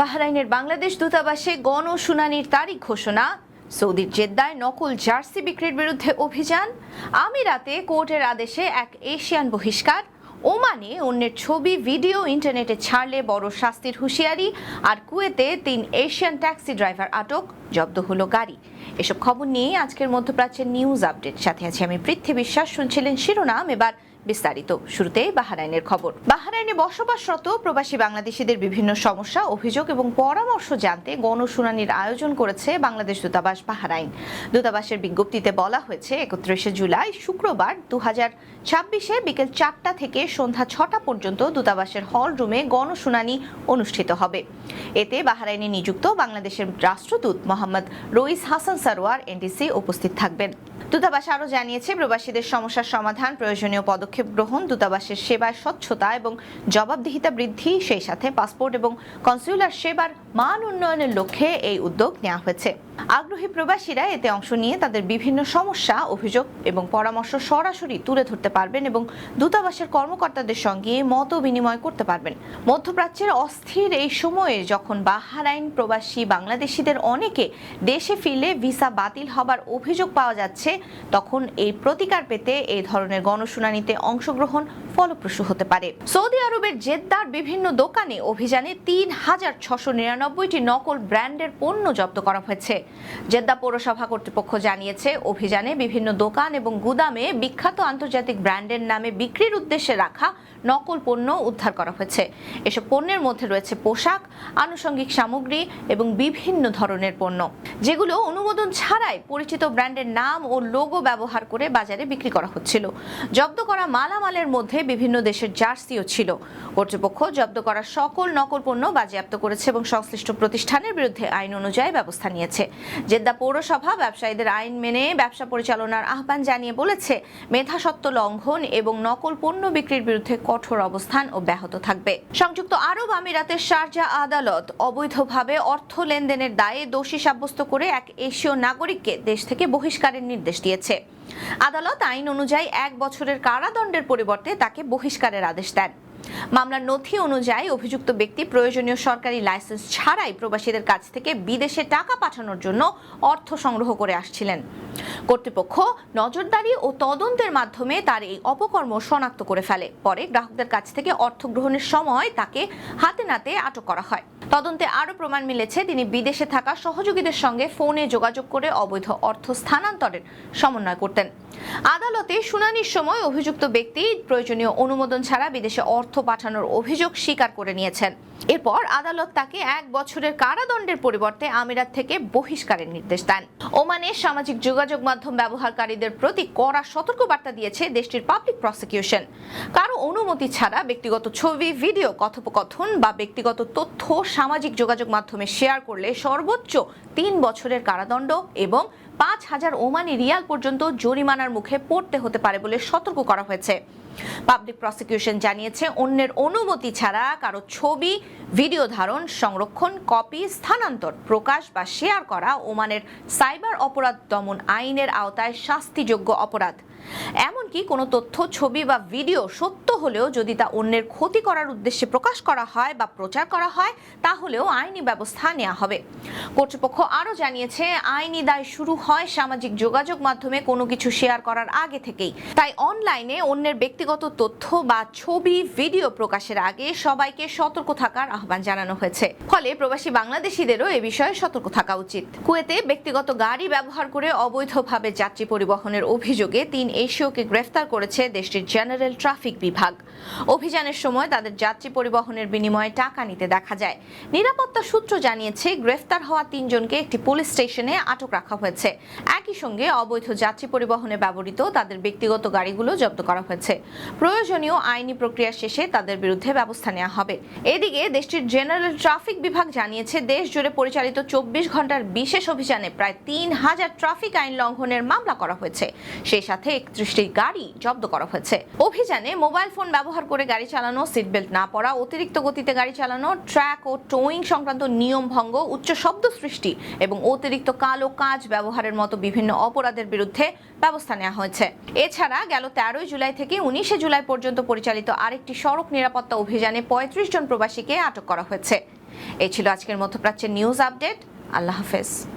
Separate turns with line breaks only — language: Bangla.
বাহরাইনের বাংলাদেশ দূতাবাসে গণশুনানির তারিখ ঘোষণা, সৌদির জেদ্দায় নকল জার্সি বিক্রির বিরুদ্ধে অভিযান, আমিরাতে কোর্টের আদেশে এক এশিয়ান বহিষ্কার, ওমানে অন্যের ছবি ভিডিও ইন্টারনেটে ছাড়লে বড় শাস্তির হুঁশিয়ারি, আর কুয়েতে 3 এশিয়ান ট্যাক্সি ড্রাইভার আটক, জব্দ হলো গাড়ি। এসব খবর নিয়ে আজকের মধ্যপ্রাচ্যের নিউজ আপডেট, সাথে আছি আমি পৃথ্বী বিশ্বাস। শুনছিলেন শিরোনাম, এবার বিস্তারিত। শুরুতেই বাহরাইনের খবর। বাহরাইনে বসবাসরত প্রবাসী বাংলাদেশিদের বিভিন্ন সমস্যা, অভিযোগ এবং পরামর্শ জানতে গণশুনানির আয়োজন করেছে বাংলাদেশ দূতাবাস বাহরাইন। দূতাবাসের বিজ্ঞপ্তিতে বলা হয়েছে 31 জুলাই শুক্রবার 2026 বিকেল 4টা থেকে সন্ধ্যা 6টা পর্যন্ত দূতাবাসের হল রুমে গণশুনানি অনুষ্ঠিত হবে। এতে বাহরাইনে নিযুক্ত বাংলাদেশের রাষ্ট্রদূত মোহাম্মদ রইস হাসান সারোয়ার এনডিসি উপস্থিত থাকবেন। দূতাবাস আরও জানিয়েছে, প্রবাসীদের সমস্যার সমাধান, প্রয়োজনীয় পদক্ষেপ গ্রহণ, দূতাবাসের সেবায় স্বচ্ছতা এবং জবাবদিহিতা বৃদ্ধি, সেই সাথে পাসপোর্ট এবং কনসুলার সেবার মান উন্নয়নের লক্ষ্যে এই উদ্যোগ নেওয়া হয়েছে। আগ্রহী প্রবাসীরা এতে অংশ নিয়ে তাদের বিভিন্ন সমস্যা, অভিযোগ এবং পরামর্শ সরাসরি তুলে ধরতে পারবেন এবং দূতাবাসের কর্মকর্তাদের সঙ্গে মত বিনিময় করতে পারবেন। মধ্যপ্রাচ্যের অস্থির এই সময়ে যখন বাহরাইন প্রবাসী বাংলাদেশিদের অনেকে দেশে ফিরলে ভিসা বাতিল হবার অভিযোগ পাওয়া যাচ্ছে, তখন এই প্রতিকার পেতে এই ধরনের গণশুনানিতে অংশগ্রহণ ফলপ্রসূ হতে পারে। সৌদি আরবের জেদ্দার বিভিন্ন দোকানে অভিযানে 3699টি নকল ব্র্যান্ডের পণ্য জব্দ করা হয়েছে। জেদ্দা পৌরসভা কর্তৃপক্ষ জানিয়েছে, অভিযানে বিভিন্ন দোকান এবং গুদামে বিখ্যাত আন্তর্জাতিক ব্র্যান্ডের নামে বিক্রির উদ্দেশ্যে রাখা নকল পণ্য উদ্ধার করা হয়েছে। এসব পণ্যের মধ্যে রয়েছে পোশাক, আনুষঙ্গিক সামগ্রী এবং বিভিন্ন ধরনের পণ্য, যেগুলো অনুমোদন ছাড়াই পরিচিত ব্র্যান্ডের নাম ও লোগো ব্যবহার করে বাজারে বিক্রি করা হচ্ছিল। জব্দ করা মালামালের মধ্যে বিভিন্ন দেশের জার্সিও ছিল। কর্তৃপক্ষ জব্দ করা সকল নকল পণ্য বাজেয়াপ্ত করেছে এবং সংশ্লিষ্ট প্রতিষ্ঠানের বিরুদ্ধে আইন অনুযায়ী ব্যবস্থা নিয়েছে। জেদ্দা পৌরসভা ব্যবসায়ীদের আইন মেনে ব্যবসা পরিচালনার আহ্বান জানিয়ে বলেছে, মেধাস্বত্ব লঙ্ঘন এবং নকল পণ্য বিক্রির বিরুদ্ধে কঠোর অবস্থান অব্যাহত থাকবে। সংযুক্ত আরব আমিরাতের শারজাহ আদালত অবৈধভাবে অর্থ লেনদেনের দায়ে দোষী সাব্যস্ত করে এক এশীয় নাগরিককে দেশ থেকে বহিষ্কারের নির্দেশ দিয়েছে। আদালত আইন অনুযায়ী 1 বছরের কারাদণ্ডের পরিবর্তে তাকে বহিষ্কারের আদেশ দেন। মামলার নথি অনুযায়ী অভিযুক্ত ব্যক্তি প্রয়োজনীয় সরকারি লাইসেন্স ছাড়াই প্রবাসীদের কাছ থেকে বিদেশে টাকা পাঠানোর জন্য অর্থ সংগ্রহ করে আসছিলেন। কর্তৃপক্ষ নজরদারি ও তদন্তের মাধ্যমে তার এই অপকর্ম শনাক্ত করে ফেলে। পরে গ্রাহকদের কাছ থেকে অর্থ গ্রহণের সময় তাকে হাতে নাতে আটক করা হয়। তদন্তে আরও প্রমাণ মিলেছে, তিনি বিদেশে থাকা সহযোগীদের সঙ্গে ফোনে যোগাযোগ করে অবৈধ অর্থ স্থানান্তরের সমন্বয় করতেন। আদালতে শুনানির সময় অভিযুক্ত ব্যক্তি প্রয়োজনীয় অনুমোদন ছাড়া বিদেশে অর্থ পাঠানোর অভিযোগ স্বীকার করে নিয়েছেন। এরপর আদালত তাকে 1 বছরের কারাদণ্ডের পরিবর্তে আমিরাত থেকে বহিষ্কারের নির্দেশ দেন। ওমানে সামাজিক যোগাযোগ মাধ্যম ব্যবহারকারীদের প্রতি কড়া সতর্কবার্তা দিয়েছে দেশটির পাবলিক প্রসিকিউশন। কারো অনুমতি ছাড়া ব্যক্তিগত ছবি, ভিডিও, কথোপকথন বা ব্যক্তিগত তথ্য সামাজিক যোগাযোগ মাধ্যমে শেয়ার করলে সর্বোচ্চ 3 বছরের কারাদণ্ড এবং 5000 ওমানি রিয়াল পর্যন্ত জরিমানার মুখে পড়তে হতে পারে বলে সতর্ক করা হয়েছে। পাবলিক প্রসিকিউশন জানিয়েছে, অন্যের অনুমতি ছাড়া কারো ছবি, ভিডিও ধারণ, সংরক্ষণ, কপি, স্থানান্তর, প্রকাশ বা শেয়ার করা ওমানের সাইবার অপরাধ দমন আইনের আওতায় শাস্তিযোগ্য অপরাধ। এমনকি কোনো তথ্য, ছবি বা ভিডিও সত্য হলেও যদি তা অন্যের ক্ষতি করার উদ্দেশ্যে প্রকাশ করা হয় বা প্রচার করা হয়, তাহলেও আইনি ব্যবস্থা নেওয়া হবে। কর্তৃপক্ষ আরও জানিয়েছে, আইনি দায় শুরু হয় সামাজিক যোগাযোগ মাধ্যমে কোনো কিছু শেয়ার করার আগে থেকেই। তাই অনলাইনে অন্যের ব্যক্তিগত তথ্য বা ছবি, ভিডিও প্রকাশের আগে সবাইকে সতর্ক থাকার আহ্বান জানানো হয়েছে। ফলে প্রবাসী বাংলাদেশিদেরও এ বিষয়ে সতর্ক থাকা উচিত। কুয়েতে ব্যক্তিগত গাড়ি ব্যবহার করে অবৈধভাবে যাত্রী পরিবহনের অভিযোগে 3 এশীয়কে গ্রেফতার করেছে দেশটির জেনারেল ট্রাফিক বিভাগ। অভিযানের সময় তাদের যাত্রী পরিবহনের বিনিময়ে টাকা নিতে দেখা যায়। নিরাপত্তা সূত্র জানিয়েছে, গ্রেফতার হওয়া 3 জনকে একটি পুলিশ স্টেশনে আটক রাখা হয়েছে। একই সঙ্গে অবৈধ যাত্রী পরিবহনে ব্যবহৃত তাদের ব্যক্তিগত গাড়িগুলো জব্দ করা হয়েছে। প্রয়োজনীয় আইনি প্রক্রিয়া শেষে তাদের বিরুদ্ধে ব্যবস্থা নেওয়া হবে। এদিকে দেশটির জেনারেল ট্রাফিক বিভাগ জানিয়েছে, দেশ জুড়ে পরিচালিত 24 ঘন্টার বিশেষ অভিযানে প্রায় 3000 ট্রাফিক আইন লঙ্ঘনের মামলা করা হয়েছে। সেই সাথে 31টি গাড়ি জব্দ করা হয়েছে। অভিযানে মোবাইল ফোন ব্যবহার করে গাড়ি চালানো, সিট বেল্ট না পরা, অতিরিক্ত গতিতে গাড়ি চালানো, ট্র্যাক ও টোয়িং সংক্রান্ত নিয়ম ভঙ্গ, উচ্চ শব্দ সৃষ্টি এবং অতিরিক্ত কালো কাজ ব্যবহারের মতো বিভিন্ন অপরাধের বিরুদ্ধে ব্যবস্থা নেওয়া হয়েছে। এছাড়া গেল 13 জুলাই থেকে 19 জুলাই পর্যন্ত পরিচালিত আরেকটি সড়ক নিরাপত্তা অভিযানে 35 জন প্রবাসীকে আটক করা হয়েছে। এই ছিল আজকের মধ্যপ্রাচ্যের নিউজ আপডেট। আল্লাহ হাফেজ।